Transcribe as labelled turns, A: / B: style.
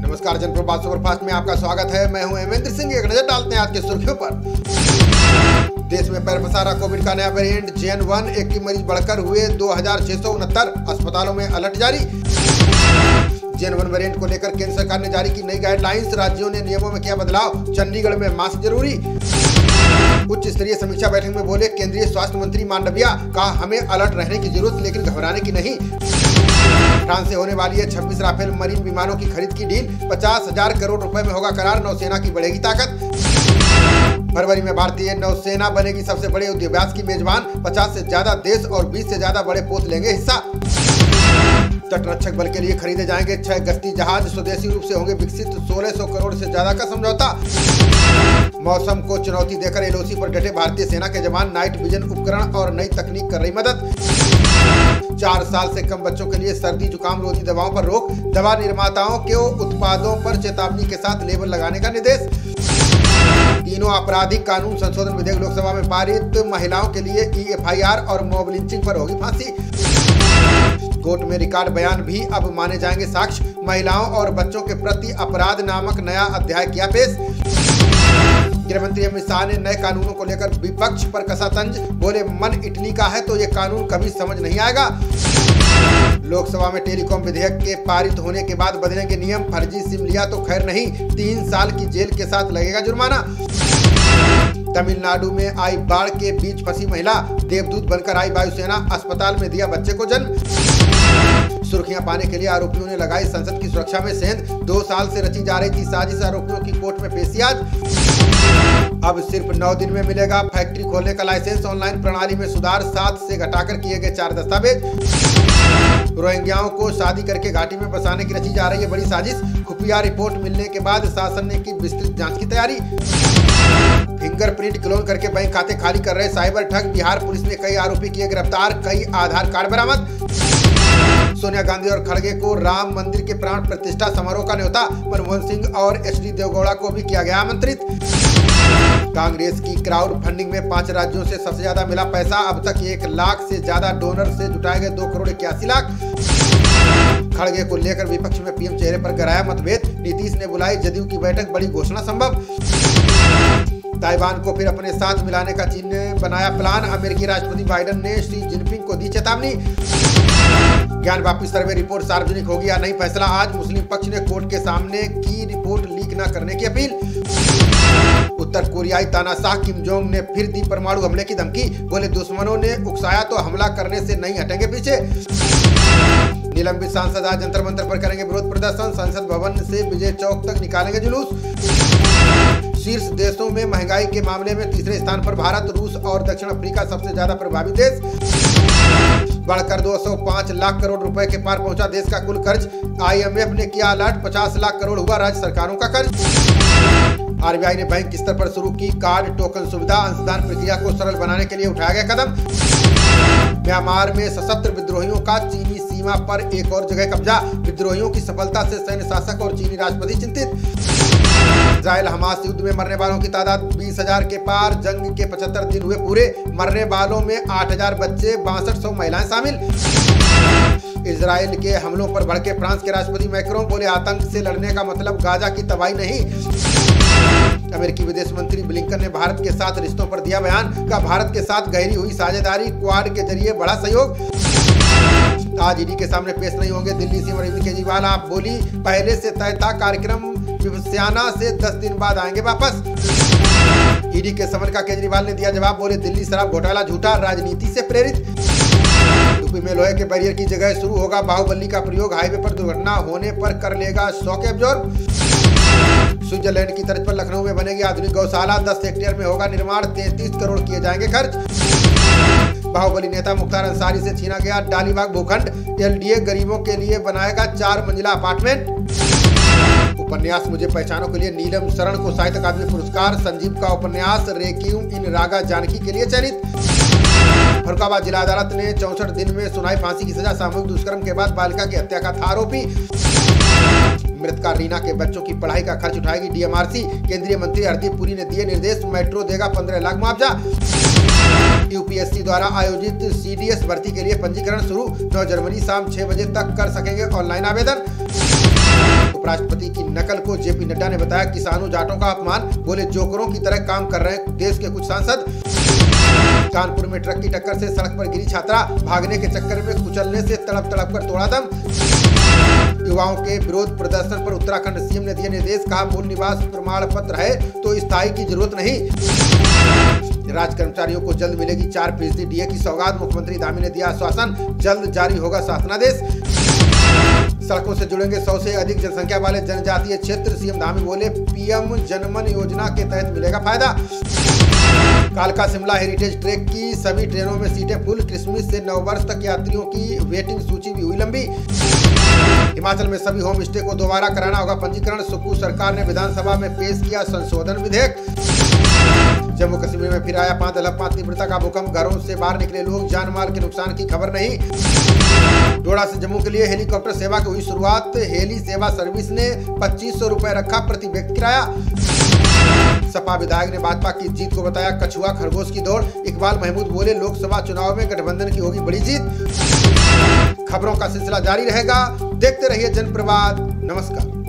A: नमस्कार, जनप्रभात सुपरफास्ट में आपका स्वागत है। मैं हूं हेमेंद्र सिंह। एक नजर डालते हैं आज के सुर्खियों पर। देश में पैर पसारा कोविड का नया वेरिएंट JN.1, एक्टिव मरीज बढ़कर हुए 2669, अस्पतालों में अलर्ट जारी। JN.1 वेरिएंट को लेकर केंद्र सरकार ने जारी की नई गाइडलाइंस, राज्यों ने नियमों में किया बदलाव, चंडीगढ़ में मास्क जरूरी। उच्च स्तरीय समीक्षा बैठक में बोले केंद्रीय स्वास्थ्य मंत्री मांडविया, कहा हमें अलर्ट रहने की जरूरत लेकिन घबराने की नहीं। फ्रांस से होने वाली है 26 राफेल मरीन विमानों की खरीद की डील, 50,000 करोड़ रुपए में होगा करार, नौसेना की बढ़ेगी ताकत। फरवरी में भारतीय नौसेना बनेगी सबसे बड़े युद्धाभ्यास की मेजबान, 50 से ज्यादा देश और 20 से ज्यादा बड़े पोत लेंगे हिस्सा। तटरक्षक बल के लिए खरीदे जाएंगे 6 गश्ती जहाज, स्वदेशी रूप से होंगे विकसित, 1600 करोड़ से ज्यादा का समझौता। मौसम को चुनौती देकर LOC पर डटे भारतीय सेना के जवान, नाइट विजन उपकरण और नई तकनीक कर रही मदद। 4 साल से कम बच्चों के लिए सर्दी जुकाम रोधी दवाओं पर रोक, दवा निर्माताओं के उत्पादों पर चेतावनी के साथ लेबल लगाने का निर्देश। तीनों आपराधिक कानून संशोधन विधेयक लोकसभा में पारित, महिलाओं के लिए EFIR और मॉब लिंचिंग पर होगी फांसी। कोर्ट में रिकॉर्ड बयान भी अब माने जाएंगे साक्ष्य, महिलाओं और बच्चों के प्रति अपराध नामक नया अध्याय किया पेश। गृह मंत्री अमित शाह ने नए कानूनों को लेकर विपक्ष पर कसा तंज, बोले मन इटली का है तो ये कानून कभी समझ नहीं आएगा। लोकसभा में टेलीकॉम विधेयक के पारित होने के बाद बदलेंगे नियम, फर्जी सिम लिया तो खैर नहीं, 3 साल की जेल के साथ लगेगा जुर्माना। तमिलनाडु में आई बाढ़ के बीच फंसी महिला, देवदूत बनकर आई वायुसेना, अस्पताल में दिया बच्चे को जन्म। सुर्खियां पाने के लिए आरोपियों ने लगाई संसद की सुरक्षा में सेंध, 2 साल से रची जा रही थी साजिश, आरोपियों की कोर्ट में पेशी आज। अब सिर्फ 9 दिन में मिलेगा फैक्ट्री खोलने का लाइसेंस, ऑनलाइन प्रणाली में सुधार, 7 से घटाकर किए गए 4 दस्तावेज। रोहिंग्याओं को शादी करके घाटी में बसाने की रची जा रही है बड़ी साजिश, खुफिया रिपोर्ट मिलने के बाद शासन ने की विस्तृत जांच की तैयारी। फिंगरप्रिंट क्लोन करके बैंक खाते खाली कर रहे साइबर ठग, बिहार पुलिस ने कई आरोपी किए गिरफ्तार, कई आधार कार्ड बरामद। सोनिया गांधी और खड़गे को राम मंदिर के प्राण प्रतिष्ठा समारोह का न्योता, मनमोहन सिंह और HD देवगौड़ा को भी किया गया आमंत्रित। कांग्रेस की क्राउड फंडिंग में 5 राज्यों से सबसे ज्यादा मिला पैसा, अब तक 1 लाख से ज्यादा डोनर से जुटाए गए 2 करोड़ 81 लाख। खड़गे को लेकर विपक्ष में PM चेहरे पर गहराया मतभेद, नीतीश ने बुलाई जदयू की बैठक, बड़ी घोषणा संभव। ताइवान को फिर अपने साथ मिलाने का चीन ने बनाया प्लान, अमेरिकी राष्ट्रपति बाइडेन ने शी जिनपिंग को दी चेतावनी। ज्ञान वापी सर्वे रिपोर्ट सार्वजनिक होगी या नहीं, फैसला आज, मुस्लिम पक्ष ने कोर्ट के सामने की रिपोर्ट लीक न करने की अपील। उत्तर कोरियाई तानाशाह किम जोंग ने फिर दी परमाणु हमले की धमकी, बोले दुश्मनों ने उकसाया तो हमला करने से नहीं हटेंगे पीछे। निलंबित सांसद आज जंतर मंतर पर करेंगे विरोध प्रदर्शन, संसद भवन से विजय चौक तक निकालेंगे जुलूस। शीर्ष देशों में महंगाई के मामले में तीसरे स्थान पर भारत, रूस और दक्षिण अफ्रीका सबसे ज्यादा प्रभावित देश। बढ़कर 205 लाख करोड़ रुपए के पार पहुंचा देश का कुल कर्ज, IMF ने किया अलर्ट, 50 लाख करोड़ हुआ राज्य सरकारों का कर्ज। RBI ने बैंक स्तर पर शुरू की कार्ड टोकन सुविधा, अंशदान प्रक्रिया को सरल बनाने के लिए उठाया गया कदम। म्यांमार में सशस्त्र विद्रोहियों का चीनी सीमा पर एक और जगह कब्जा, विद्रोहियों की सफलता से सैन्य शासक और चीनी राष्ट्रपति चिंतित। इजराइल हमास युद्ध में मरने वालों की तादाद 20,000 के पार, जंग के 75 दिन हुए पूरे, मरने वालों में 8,000 बच्चे, 6200 महिलाएं शामिल। इजराइल के हमलों पर भड़के फ्रांस के राष्ट्रपति मैक्रों, बोले आतंक से लड़ने का मतलब गाजा की तबाही नहीं। अमेरिकी विदेश मंत्री ब्लिंकन ने भारत के साथ रिश्तों पर दिया बयान, कहा भारत के साथ गहरी हुई साझेदारी, क्वाड के जरिए बढ़ा सहयोग। आज ED के सामने पेश नहीं होंगे दिल्ली सीएम अरविंद केजरीवाल, आप बोली पहले से तय था कार्यक्रम, शिवसेना से 10 दिन बाद आएंगे वापस। ED के समन का केजरीवाल ने दिया जवाब, बोले दिल्ली शराब घोटाला झूठा, राजनीति से प्रेरित। यूपी में लोहे के बैरियर की जगह शुरू होगा बाहुबली का प्रयोग, हाईवे पर दुर्घटना होने पर कर लेगा शॉक एब्जॉर्ब। स्विट्जरलैंड की तर्ज पर लखनऊ में बनेगी आधुनिक गौशाला, 10 हेक्टेयर में होगा निर्माण, 33 करोड़ किए जाएंगे खर्च। बाहुबली नेता मुख्तार अंसारी से छीना गया डालीबाग भूखंड, LDA गरीबों के लिए बनाएगा 4 मंजिला अपार्टमेंट। उपन्यास मुझे पहचानो के लिए नीलम शरण को साहित्य अकादमी पुरस्कार, संजीव का उपन्यास रेक्विएम इन रागा जानकी के लिए चयनित। फरुखाबाद जिला अदालत ने 64 दिन में सुनाई फांसी की सजा, सामूहिक दुष्कर्म के बाद बालिका की हत्या का था आरोपी। मृतका रीना के बच्चों की पढ़ाई का खर्च उठाएगी DMRC, केंद्रीय मंत्री हरदीप पुरी ने दिए निर्देश, मेट्रो देगा 15 लाख मुआवजा। UPSC द्वारा आयोजित CDS भर्ती के लिए पंजीकरण शुरू, 9 जनवरी शाम 6 बजे तक कर सकेंगे ऑनलाइन आवेदन। उपराष्ट्रपति की नकल को जेपी नड्डा ने बताया किसानों जाटों का अपमान, बोले जोकरों की तरह काम कर रहे हैं देश के कुछ सांसद। कानपुर में ट्रक की टक्कर से सड़क पर गिरी छात्रा, भागने के चक्कर में कुचलने से तड़प कर तोड़ा दम। युवाओं के विरोध प्रदर्शन पर उत्तराखंड सीएम ने दिए निर्देश, कहा मूल निवास प्रमाण पत्र है तो स्थायी की जरूरत नहीं। राज्य कर्मचारियों को जल्द मिलेगी 4% डीए की सौगात, मुख्यमंत्री धामी ने दिया आश्वासन, जल्द जारी होगा शासनादेश। सड़कों से जुड़ेंगे 100 से अधिक जनसंख्या वाले जनजातीय क्षेत्र, सीएम धामी बोले पीएम जनमन योजना के तहत मिलेगा फायदा। कालका शिमला हेरिटेज ट्रेन की सभी ट्रेनों में सीटें फुल, क्रिसमस से नववर्ष तक यात्रियों की वेटिंग सूची भी हुई लंबी। हिमाचल में सभी होम स्टे को दोबारा कराना होगा पंजीकरण, सुक्खू सरकार ने विधानसभा में पेश किया संशोधन विधेयक। जम्मू कश्मीर में फिर आया 5.5 तीव्रता का भूकंप, घरों से बाहर निकले लोग, जान माल के नुकसान की खबर नहीं। डोडा से जम्मू के लिए हेलीकॉप्टर सेवा की हुई शुरुआत, हेली सेवा सर्विस ने 2500 रुपए रखा प्रति व्यक्ति किराया। सपा विधायक ने भाजपा की जीत को बताया कछुआ खरगोश की दौड़, इकबाल महमूद बोले लोकसभा चुनाव में गठबंधन की होगी बड़ी जीत। खबरों का सिलसिला जारी रहेगा, देखते रहिए जनप्रवाद। नमस्कार।